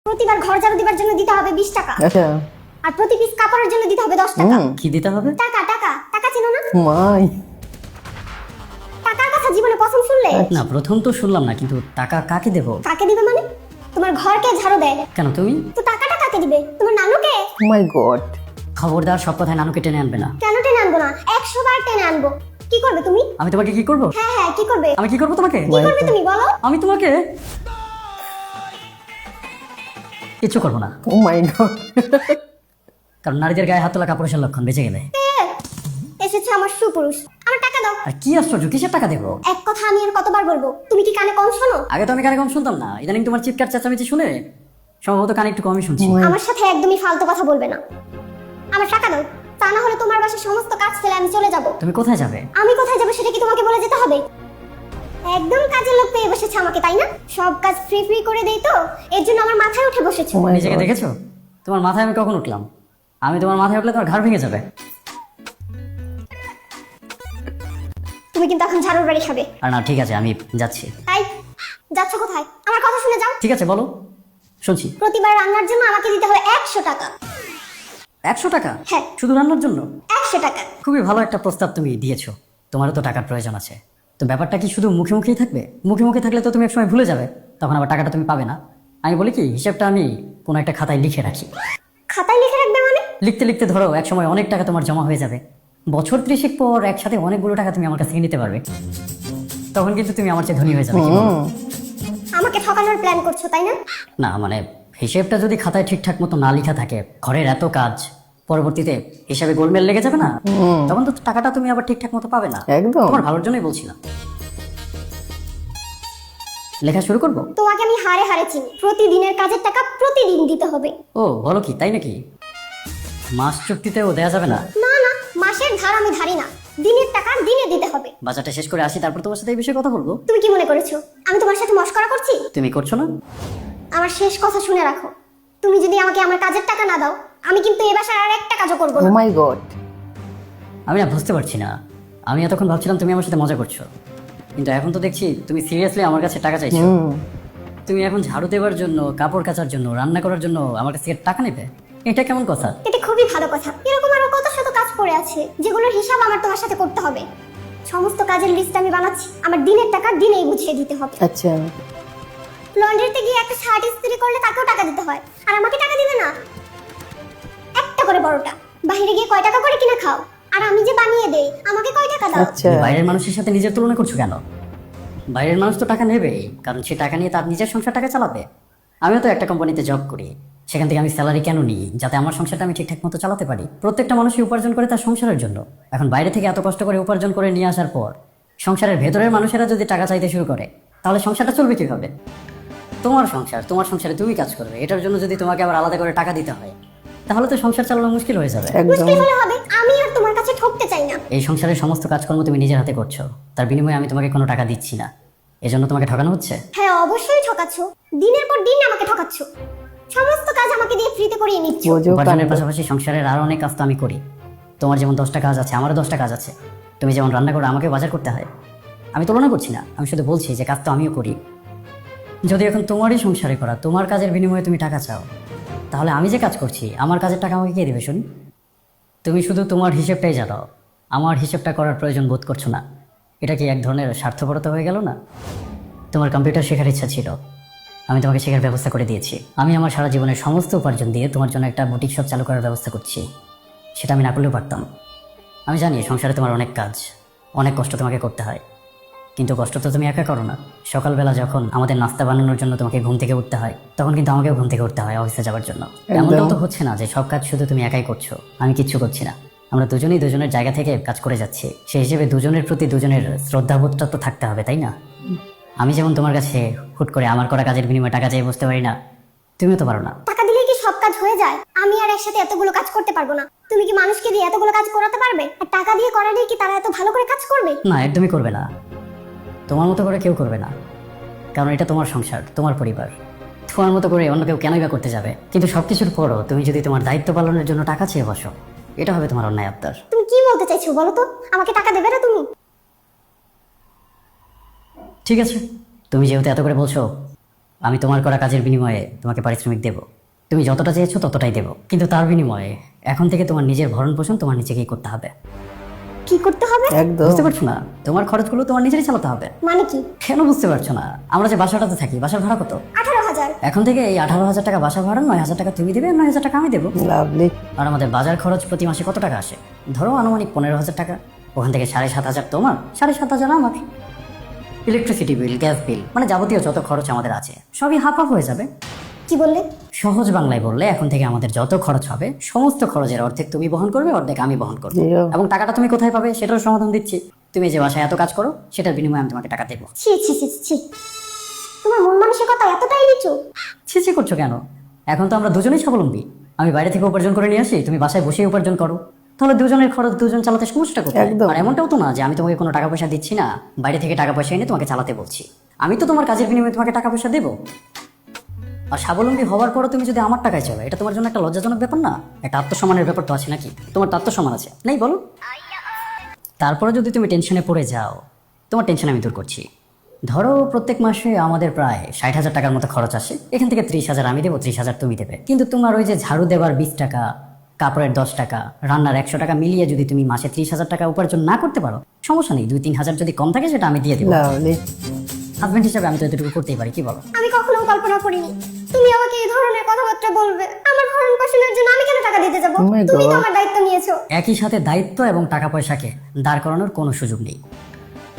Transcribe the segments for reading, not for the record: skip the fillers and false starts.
প্রতিবার ঘর ঝাড়ু দিবার জন্য দিতে হবে 20 টাকা। আচ্ছা আর প্রতি পিস কাপড়ের জন্য দিতে হবে 10 টাকা। কি দিতে হবে? টাকা টাকা টাকা চেনো না? মাই টাকার কথা জীবনে প্রথম শুনলে? না, প্রথম তো শুনলাম না, কিন্তু টাকা কাকে দেব? কাকে দিবে মানে? তোমার ঘরকে ঝাড়ু দেয় কেন তুমি? তো টাকাটা কাকে দিবে? তোমার নানুকে? ও মাই গড খবরদার, সব কথায় নানুকে টেনে আনবে না। কেন টেনে আনবো না? 100 বার টেনে আনবো। কি করবে তুমি? আমি তোমাকে কি করব? হ্যাঁ হ্যাঁ কি করবে? আমি কি করব তোমাকে? কি করবে তুমি বলো? আমি তোমাকে কিছু করবো না, ও মাই গড কারণ নারীদের গায়ে হাত তোলা কাপুরুষের লক্ষণ। বেঁচে গেলে। এসেছে আমার সুপুরুষ, আমার টাকা দাও। আর কি আশ্চর্য, কিসের টাকা দেবো? এক কথা আমি আর কতবার বলবো? তুমি কি কানে কম শোনো? আগে তো আমি কানে কম শুনতাম না, ইদানিং তোমার চিৎকার চেঁচামেচি শুনে সম্ভবত কানে একটু কমই শুনছি। আমার সাথে একদমই ফালতু কথা বলবে না। আমার টাকা দাও, তা না হলে তোমার বাসায় সমস্ত কাজ ফেলে আমি চলে যাব। তুমি কোথায় যাবে? আমি কোথায় যাব সেটা কি তোমাকে বলে যেতে হবে? একদম কাজের লোক পেয়ে বসেছে আমাকে, তাই না? সব কাজ ফ্রি ফ্রি করে দেই তো, এর জন্য আমার মাথায় উঠে বসেছো। ও মাই নিজেকে গড দেখেছো? তোমার মাথায় আমি কখন উঠলাম? আমি তোমার মাথায় উঠলে তোমার ঘাড় ভেঙে যাবে। তুমি কিন্তু এখন ঝাড়ুর বাড়ি খাবে। আর না, ঠিক আছে, আমি যাচ্ছি। তাই যাচ্ছ কোথায়? আমার কথা শুনে যাও। ঠিক আছে, বলো, শুনছি। প্রতিবার রান্নার জন্য আমাকে দিতে হবে 100 টাকা। 100 টাকা? হ্যাঁ। শুধু রান্নার জন্য? 100 টাকা। খুবই ভালো একটা প্রস্তাব তুমি দিয়েছো। তোমারও তো টাকার প্রয়োজন আছে, তো ব্যাপারটা কি শুধু মুখে মুখেই থাকবে? মুখে মুখে থাকলে তো তুমি একসময় ভুলে যাবে, তখন আবার টাকাটা তুমি পাবে না। আমি বলি কি, হিসেবটা আমি কোনো একটা খাতায় লিখে রাখি। খাতায় লিখে রাখবে মানে? লিখতে লিখতে ধরো এক সময় অনেক টাকা তোমার জমা হয়ে যাবে। বছর 30 পর একসাথে অনেকগুলো টাকা তুমি আমার কাছ থেকে নিতে পারবে। তখন কিন্তু তুমি আমার চেয়ে ধনী হয়ে যাবে। কি বলো? আমাকে ঠকানোর প্ল্যান করছো তাই না? না মানে, হিসেবটা যদি খাতায় ঠিকঠাক মতো না লেখা থাকে, ঘরের এত কাজ, পরবর্তীতে হিসাবে গোলমেল লেগে যাবে না, তখন তো টাকাটা তুমি আবার ঠিকঠাক মতো পাবে না। একদম। তোমার ভালোর জন্যই বলছিলাম। লেখা শুরু করব? তোমাকে আমি হারে হারে চিনি। প্রতিদিনের কাজের টাকা প্রতিদিন দিতে হবে। ও বলো কি, তাই নাকি? মাস চুক্তিতেও দেয়া যাবে না? না না, মাসের ধার আমি ধারি না, দিনের টাকা দিনে দিতে হবে। বাজারটা শেষ করে আসি, তারপর তোমার সাথে এই বিষয়ে কথা বলবো। তুমি কি মনে করেছো আমি তোমার সাথে মশকরা করছি? তুমি করছো না? আমার শেষ কথা শুনে রাখো। তুমি যদি আমাকে আমার কাজের টাকা না দাও, আমি কিন্তু এই বাসার আর একটা কাজও করবো ও না। মাই গড আমি না বুঝতে পারছি না। আমি এতক্ষণ ভাবছিলাম তুমি আমার সাথে মজা করছো, কিন্তু এখন তো দেখছি তুমি সিরিয়াসলি আমার কাছে টাকা চাইছো। তুমি এখন ঝাড়ু দেওয়ার জন্য, কাপড় কাচার জন্য, রান্না করার জন্য আমার কাছ থেকে টাকা নেবে? এটা কেমন কথা? এটা খুবই ভালো কথা। এরকম আরো কত শত কাজ পড়ে আছে যেগুলোর হিসাব আমার তোমার সাথে করতে হবে। সমস্ত কাজের লিস্ট আমি বানাচ্ছি, আমার দিনের টাকা দিনেই বুঝিয়ে দিতে হবে। আচ্ছা লন্ড্রিতে গিয়ে একটা শার্ট ইস্ত্রি করলে তাকেও টাকা দিতে হয়, আর আমাকে টাকা দিবে না? একটা করে বড়টা বাইরে গিয়ে কয় টাকা করে কিনে খাও, আর আমি যে বানিয়ে দেই আমাকে কয় টাকা দাও? আচ্ছা তুমি বাইরের মানুষের সাথে নিজের তুলনা করছো কেন? বাইরের মানুষ তো টাকা নেবেই, কারণ সে টাকা নিয়ে তার নিজের সংসার টাকা চালাবে। আমিও তো একটা কোম্পানিতে জব করি, সেখান থেকে আমি স্যালারি কেন নিই? যাতে আমার সংসারটা আমি ঠিকঠাক মতো চালাতে পারি। প্রত্যেকটা মানুষই উপার্জন করে তার সংসারের জন্য। এখন বাইরে থেকে এত কষ্ট করে উপার্জন করে নিয়ে আসার পর সংসারের ভেতরের মানুষেরা যদি টাকা চাইতে শুরু করে, তাহলে সংসারটা চলবে কিভাবে? তোমার সংসার, তোমার সংসারে তুমি কাজ করবে, এটার জন্য যদি তোমাকে আবার আলাদা করে টাকা দিতে হয়, তাহলে তো সংসার চালানো মুশকিল হয়ে যাবে। একদম মুশকিল হলে হবে, আমি আর তোমার কাছে ঠকতে চাই না। এই সংসারের সমস্ত কাজকর্ম তুমি নিজের হাতে করছো, তার বিনিময়ে আমি তোমাকে কোনো টাকা দিচ্ছি না। এজন্য তোমাকে ঠকানো হচ্ছে। হ্যাঁ অবশ্যই ঠকাচ্ছ, দিনের পর দিন আমাকে ঠকাচ্ছ। সমস্ত কাজ আমাকে দিয়ে ফ্রিতে করিয়ে নিচ্ছ। বোঝো উপার্জনের কাণ্ড। পাশাপাশি সংসারের আরো অনেক কাজ তো আমি করি। তোমার যেমন 10টা কাজ আছে, আমারও 10টা কাজ আছে। তুমি যেমন রান্না করো, আমাকেও বাজার করতে হয়। আমি তুলনা করছি না, আমি শুধু বলছি যে কাজ তো আমিও করি। যদি এখন তোমারই সংসারে করা, তোমার কাজের বিনিময়ে তুমি টাকা চাও, তাহলে আমি যে কাজ করছি আমার কাজের টাকা আমাকে কে দেবে শুনি? তুমি শুধু তোমার হিসেবটাই জানো, আমার হিসেবটা করার প্রয়োজন বোধ করছো না। এটা কি এক ধরনের স্বার্থপরতা হয়ে গেল না? তোমার কম্পিউটার শেখার ইচ্ছা ছিল, আমি তোমাকে শেখার ব্যবস্থা করে দিয়েছি। আমি আমার সারা জীবনের সমস্ত উপার্জন দিয়ে তোমার জন্য একটা বুটিক শপ চালু করার ব্যবস্থা করছি। সেটা আমি না করলেও পারতাম। আমি জানি সংসারে তোমার অনেক কাজ, অনেক কষ্ট তোমাকে করতে হয়, কিন্তু কষ্ট তো তুমি একা করো না। সকালবেলা যখন আমাদের নাস্তা বানানোর জন্য তোমাকে ঘুম থেকে উঠতে হয়, তখন কিন্তু আমাকেও ঘুম থেকে উঠতে হয় অফিসে যাওয়ার জন্য। এমনটাও তো হচ্ছে না যে সব কাজ শুধু তুমি একাই করছো, আমি কিচ্ছু করছি না। আমরা দুজনেই দুজনের জায়গা থেকে কাজ করে যাচ্ছি। সেই হিসেবে দুজনের প্রতি দুজনের শ্রদ্ধাবোধটা তো থাকতে হবে, তাই না? আমি যেমন তোমার কাছে হুট করে আমার করা কাজের বিনিময়ে টাকা চেয়ে বসতে পারি না, তুমিও তো পারো না। টাকা দিলে কি সব কাজ হয়ে যায়? আমি আর একসাথে এতগুলো কাজ করতে পারবো না। তুমি কি মানুষকে দিয়ে এতগুলো কাজ করাতে পারবে? আর টাকা দিয়ে করালে কি তারা এত ভালো করে কাজ করবে? না, একদমই করবে না। তোমার মতো করে কেউ করবে না, কারণ এটা তোমার সংসার, তোমার পরিবার। তোমার মতো করে অন্য কেউ কেনই বা করতে যাবে? কিন্তু সবকিছুর পরও তুমি যদি তোমার দায়িত্ব পালনের জন্য টাকা চেয়ে বসো, এটা হবে তোমার অন্যায় আবদার। তুমি কি বলতে চাইছো বলো তো? আমাকে টাকা দেবে না তুমি? ঠিক আছে, তুমি যেহেতু এত করে বলছো, আমি তোমার করা কাজের বিনিময়ে তোমাকে পারিশ্রমিক দেব। তুমি যতটা চেয়েছো ততটাই দেব, কিন্তু তার বিনিময়ে এখন থেকে তোমার নিজের ভরণ পোষণ তোমার নিজেকেই করতে হবে। কি করতে হবে? একদম। বুঝতে পারছো না? তোমার খরচগুলো তোমার নিজেরই চালাতে হবে। মানে কি? কেন বুঝতে পারছো না? আমরা যে বাসাটাতে থাকি, বাসার ভাড়া কত? 18,000। এখন থেকে এই 18,000 টাকা বাসা ভাড়া, 9,000 টাকা তুমি দেবে, 9,000 টাকা আমি দেবো। লাভলি। আর আমাদের বাজার খরচ প্রতি মাসে কত টাকা আসে? ধরো আনুমানিক 15,000 টাকা। ওখান থেকে 7,500 তোমার, 7,500 আমার। ইলেকট্রিসিটি বিল, গ্যাস বিল, মানে যাবতীয় যত খরচ আমাদের আছে সবই হাফ হাফ হয়ে যাবে। কি বললে? সহজ বাংলায় বললে, এখন থেকে আমাদের যত খরচ হবে সমস্ত খরচের অর্ধেক তুমি বহন করবে, অর্ধেক আমি বহন করবো। জিও। এবং টাকাটা তুমি কোথায় পাবে সেটারও সমাধান দিচ্ছি। তুমি যে বাসায় এত কাজ করো সেটার বিনিময়ে আমি তোমাকে টাকা দেবো। ছি ছি ছি ছি, তোমার মন মানসিকতা এতটাই নিচু। ছি করছো কেন? এখন তো আমরা দুজনেই স্বাবলম্বী। আমি বাইরে থেকে উপার্জন করে নিয়ে আসি, তুমি বাসায় বসে উপার্জন করো। তাহলে দুজনের খরচ দুজন চালাতে সমস্যাটা কোথায়? একদম। আর এমনটাও তো না যে আমি তোমাকে কোনো টাকা পয়সা দিচ্ছি না, বাইরে থেকে টাকা পয়সা এনে তোমাকে চালাতে বলছি। আমি তো তোমার কাজের বিনিময়ে তোমাকে টাকা পয়সা দেবো। আর স্বাবলম্বী হওয়ার পরও তুমি যদি আমার টাকায় চলো, এটা তোমার জন্য একটা লজ্জাজনক ব্যাপার না? একটা আত্মসম্মানের ব্যাপার তো আছে নাকি? তোমার তো আত্মসম্মান আছে, নেই বলো? তারপরে যদি তুমি টেনশনে পড়ে যাও, তোমার টেনশন আমি দূর করছি। ধরো প্রত্যেক মাসে আমাদের প্রায় 60,000 টাকার মতো খরচ আসে। এখান থেকে 30,000 আমি দেবো, 30,000 তুমি দেবে। কিন্তু তোমার ওই যে ঝাড়ু দেওয়ার 20 টাকা, কাপড়ের 10 টাকা, রান্নার 100 টাকা মিলিয়ে যদি তুমি মাসে 30,000 টাকা উপার্জন না করতে পারো, সমস্যা নেই। 2-3 হাজার যদি কম থাকে সেটা আমি দিয়ে দেবো। লাভলি। হাজবেন্ড হিসাবে আমি তো এতটুকু করতেই পারি, কি বলো? আমি কখনো কল্পনা করিনি তুমি আমাকে এই ধরনের কথাবার্তা বলবে। আমার ভরণ পোষণের জন্য আমি কেন টাকা দিতে যাব? Oh my তুমি তো God. আমার দায়িত্ব নিয়েছো। একই সাথে দায়িত্ব এবং টাকা পয়সাকে দাঁড় করানোর কোনো সুযোগ নেই।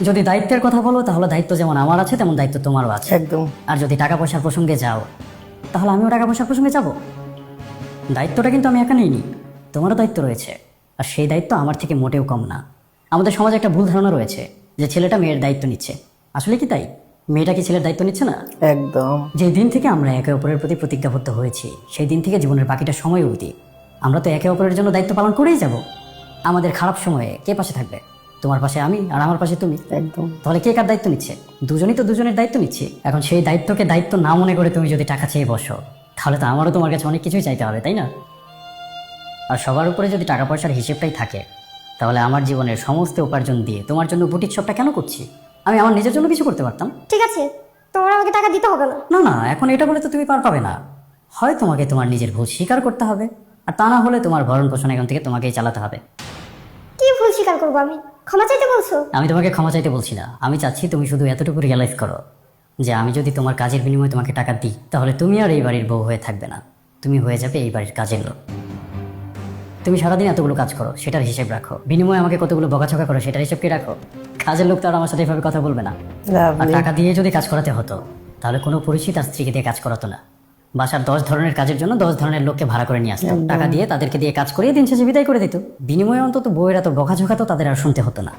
যদি দায়িত্বের কথা বলো, তাহলে দায়িত্ব যেমন আমার আছে তেমন দায়িত্ব তোমারও আছে। একদম। আর যদি টাকা পয়সার প্রসঙ্গে যাও, তাহলে আমিও টাকা পয়সার প্রসঙ্গে যাব। দায়িত্বটা কিন্তু আমি একা নিইনি, তোমারও দায়িত্ব রয়েছে। আর সেই দায়িত্ব আমার থেকে মোটেও কম না। আমাদের সমাজে একটা ভুল ধারণা রয়েছে যে ছেলেটা মেয়ের দায়িত্ব নিচ্ছে। আসলে কি তাই? মেয়েটা কি ছেলের দায়িত্ব নিচ্ছে না? একদম। যে দিন থেকে আমরা একে অপরের প্রতি প্রতিজ্ঞাবদ্ধ হয়েছি, সেই দিন থেকে জীবনের বাকিটা সময় অবধি আমরা তো একে অপরের জন্য দায়িত্ব পালন করেই যাব। আমাদের খারাপ সময়ে কে পাশে থাকবে? তোমার পাশে আমি, আর আমার পাশে তুমি। একদম। তাহলে কে কার দায়িত্ব নিচ্ছে? দুজনেই তো দুজনের দায়িত্ব নিচ্ছে। এখন সেই দায়িত্বকে দায়িত্ব না মনে করে তুমি যদি টাকা চেয়ে বসো, তাহলে তো আমারও তোমার কাছে অনেক কিছুই চাইতে হবে, তাই না? আর সবার উপরে যদি টাকা পয়সার হিসেবটাই থাকে, তাহলে আমার জীবনের সমস্ত উপার্জন দিয়ে তোমার জন্য বুটিক শপটা কেন করছি? আমি আমার নিজের জন্য কিছু করতে পারতাম। ঠিক আছে, তোমার আমাকে টাকা দিতে হবে না। না না, এখন এটা বলে তো তুমি পার পাবে না। হয় তোমাকে তোমার নিজের ভুল স্বীকার করতে হবে, আর তা না হলে তোমার ভরণ পোষণ এখন থেকে তোমাকেই চালাতে হবে। কি ভুল স্বীকার করবো আমি? ক্ষমা চাইতে বলছো? আমি তোমাকে ক্ষমা চাইতে বলছি না, আমি চাচ্ছি তুমি শুধু এতটুকু রিয়েলাইজ করো যে আমি যদি তোমার কাজের বিনিময়ে তোমাকে টাকা দিই, তাহলে তুমি আর এই বাড়ির বউ হয়ে থাকবে না, তুমি হয়ে যাবে এই বাড়ির কাজের লোক। তুমি সারাদিন এতগুলো কাজ করো, সেটার হিসেব রাখো। বিনিময়ে আমাকে কতগুলো বকাঝকা করো, সেটার হিসেব কি রাখো? কাজের লোক তো আর আমার সাথে এভাবে কথা বলবে না। আর লাভলি। টাকা দিয়ে যদি কাজ করাতে হতো, তাহলে কোনো পুরুষই তার স্ত্রীকে দিয়ে কাজ করাতো না। বাসার 10 ধরনের কাজের জন্য 10 ধরনের লোককে ভাড়া করে নিয়ে আসতো, টাকা দিয়ে তাদেরকে দিয়ে কাজ করিয়ে দিন শেষে বিদায় করে দিত। বিনিময়ে অন্তত বউয়ের এত বকাঝকা তো তাদের আর শুনতে হতো না।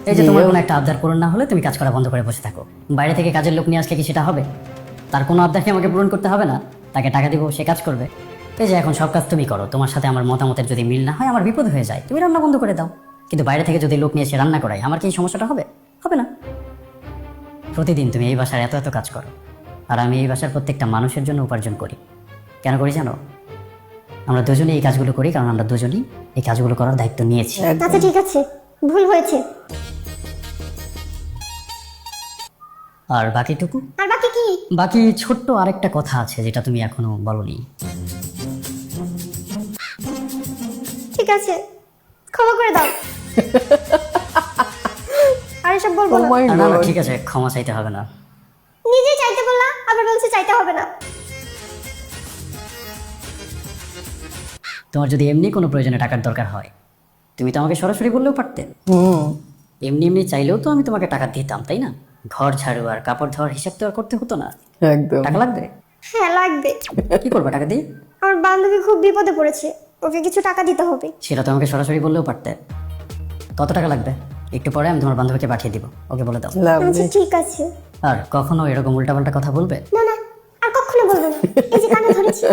এই যে তোমার কোনো একটা আবদার পূরণ না হলে তুমি কাজ করা বন্ধ করে বসে থাকো। বাইরে থেকে কাজের লোক নিয়ে আসলে কি সেটা হবে? তার কোনো আবদারকে আমাকে পূরণ করতে হবে না, তাকে টাকা দিব, সে কাজ করবে। এই যে এখন সব কাজ তুমি করো, তোমার সাথে আমার মতামতের যদি মিল না হয়, আমার বিপদ হয়ে যায়, তুমি রান্না বন্ধ করে দাও। কিন্তু বাইরে থেকে যদি লোক নিয়ে এসে রান্না করায়, আমার কি এই সমস্যাটা হবে? হবে না। প্রতিদিন তুমি এই বাসার এত এত কাজ করো, আর আমি এই বাসার প্রত্যেকটা মানুষের জন্য উপার্জন করি। কেন করি জানো? আমরা দুজনেই এই কাজগুলো করি কারণ আমরা দুজনেই এই কাজগুলো করার দায়িত্ব নিয়েছি। আচ্ছা ঠিক আছে, ভুল হয়েছে। আর বাকিটুকু, আর বাকি কি? বাকি ছোট্ট আরেকটা কথা আছে যেটা তুমি এখনো বলনি। ঠিক আছে, ক্ষমা করে দাও। আর এসব বলবো ও না। মাই না না গড। ঠিক আছে, ক্ষমা চাইতে হবে না। নিজে চাইতে বললা, আবার বলছে চাইতে হবে না। তোমার যদি এমনি কোনো প্রয়োজনে টাকার দরকার হয়, তুমি তো আমাকে সরাসরি বললেও পারতে। এমনি এমনি চাইলেও তো আমি তোমাকে টাকা দিতাম, তাই না? ঘর ঝাড়ু আর কাপড় ধোয়ার হিসাব তো আর করতে হতো না। একদম। টাকা লাগবে? হ্যাঁ লাগবে। কি করবা টাকা দিয়ে? আমার বান্ধবী খুব বিপদে পড়েছে, ওকে কিছু টাকা দিতে হবে। সেটা তো আমাকে সরাসরি বললেও পারতে। কত টাকা লাগবে? একটু পরে আমি তোমার বান্ধবীকে পাঠিয়ে দিব, ওকে বলে দাও। লাভলি। আচ্ছা ঠিক আছে। আর কখনো এরকম উল্টাপাল্টা কথা বলবে? না না, আর কখনো বলবো না। এই যে কানে ধরেছি।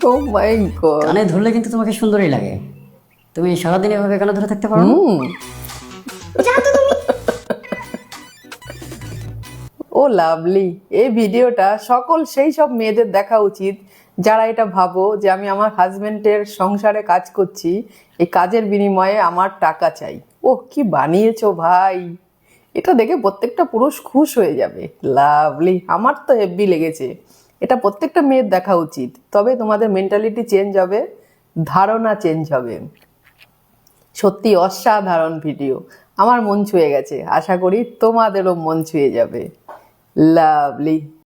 ও মাই গড। কানে ধরলে কিন্তু তোমাকে সুন্দরই লাগে। তুমি সারাদিন এভাবে কানে ধরে থাকতে পারো না? যা তো তুমি। ও লাভলি। এই ভিডিওটা সকল সেই সব মেয়েদের দেখা উচিত যারা এটা ভাবো যে আমি আমার হাজবেন্ডের সংসারে কাজ করছি, এই কাজের বিনিময়ে আমার টাকা চাই। ও কি বানিয়েছো ভাই, এটা দেখে প্রত্যেকটা পুরুষ খুশ হয়ে যাবে। লাভলি, আমার তো হেব্বি লেগেছে। এটা প্রত্যেকটা মেয়ের দেখা উচিত, তবে তোমাদের মেন্টালিটি চেঞ্জ হবে, ধারণা চেঞ্জ হবে। সত্যি অসাধারণ ভিডিও, আমার মন ছুঁয়ে গেছে, আশা করি তোমাদেরও মন ছুঁয়ে যাবে। লাভলি।